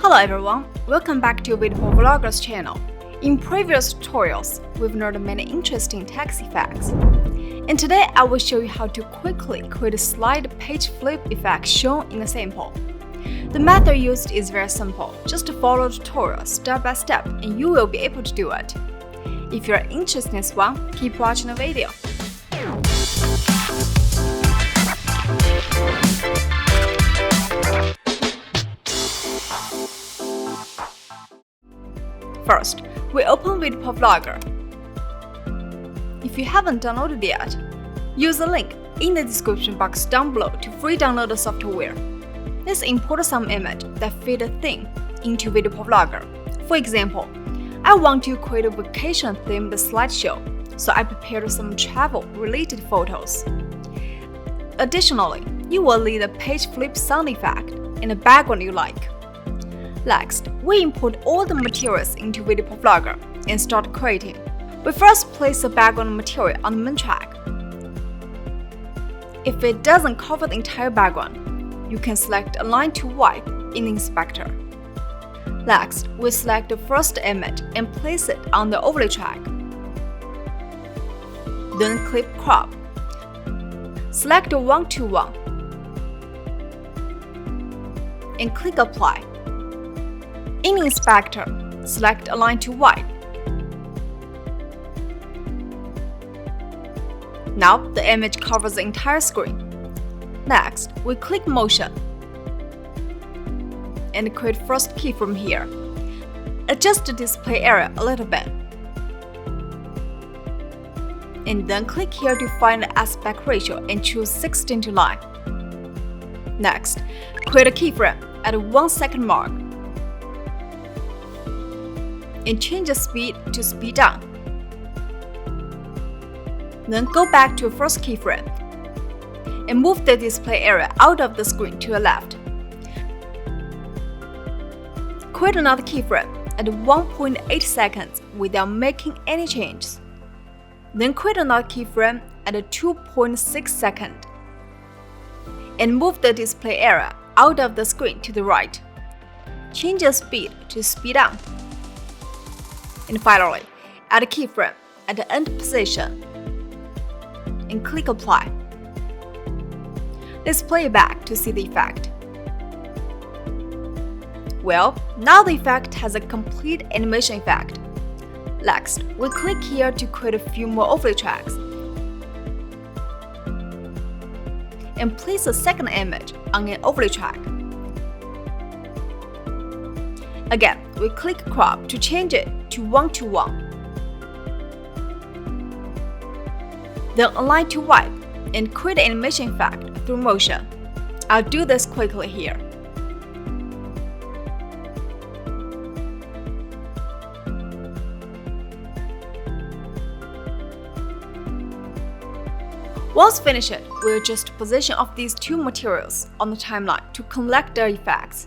Hello everyone, welcome back to VideoProc Vlogger's channel. In previous tutorials, we've learned many interesting text effects. And today I will show you how to quickly create a slide page flip effect shown in the sample. The method used is very simple, just follow the tutorial step by step and you will be able to do it. If you're interested in this one, keep watching the video. First, we open VideoProc Vlogger. If you haven't downloaded it yet, use the link in the description box down below to free download the software. Let's import some image that fit a theme into VideoProc Vlogger. For example, I want to create a vacation-themed slideshow, so I prepared some travel-related photos. Additionally, you will need a page flip sound effect and a background you like. Next, we import all the materials into VideoProc Vlogger and start creating. We first place the background material on the main track. If it doesn't cover the entire background, you can select Align to Wipe in the inspector. Next, we select the first image and place it on the overlay track. Then click Crop. Select 1:1 and click Apply. In the inspector, select Align to Wipe. Now the image covers the entire screen. Next, we click Motion and create first keyframe here. Adjust the display area a little bit. And then click here to find the aspect ratio and choose 16:9. Next, create a keyframe at the 1 second mark. And change the speed to speed down. Then go back to first keyframe and move the display area out of the screen to the left. Create another keyframe at 1.8 seconds without making any changes. Then create another keyframe at 2.6 seconds and move the display area out of the screen to the right. Change the speed to speed down. And finally, add a keyframe at the end position and click Apply. Let's play it back to see the effect. Well, now the effect has a complete animation effect. Next, we click here to create a few more overlay tracks and place a second image on an overlay track. Again, we click Crop to change it to 1:1. Then Align to Wipe and create an animation effect through motion. I'll do this quickly here. Once finished, we'll adjust position of these two materials on the timeline to collect their effects.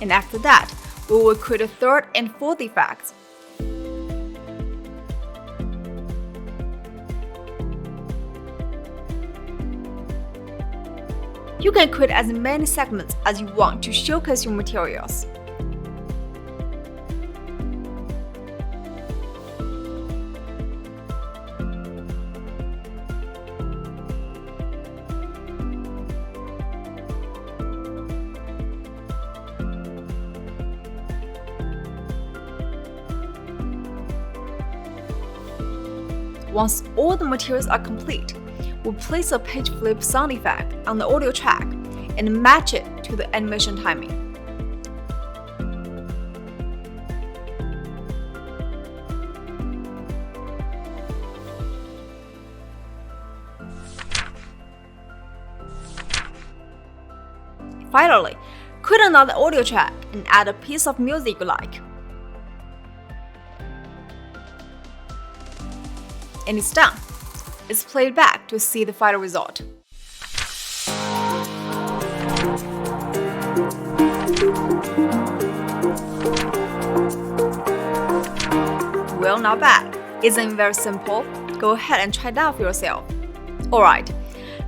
And after that, we will create a third and fourth effects. You can create as many segments as you want to showcase your materials. Once all the materials are complete, we'll place a page flip sound effect on the audio track and match it to the animation timing. Finally, create another audio track and add a piece of music you like. And it's done. Let's play it back to see the final result. Well, not bad. Isn't it very simple? Go ahead and try it out for yourself. Alright,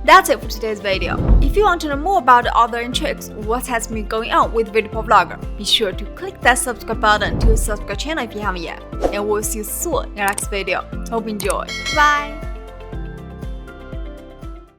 that's it for today's video. If you want to know more about the other tricks, what has been going on with VideoProc Vlogger, be sure to click that subscribe button to subscribe channel if you haven't yet. And we'll see you soon in the next video. Hope you enjoy. Bye!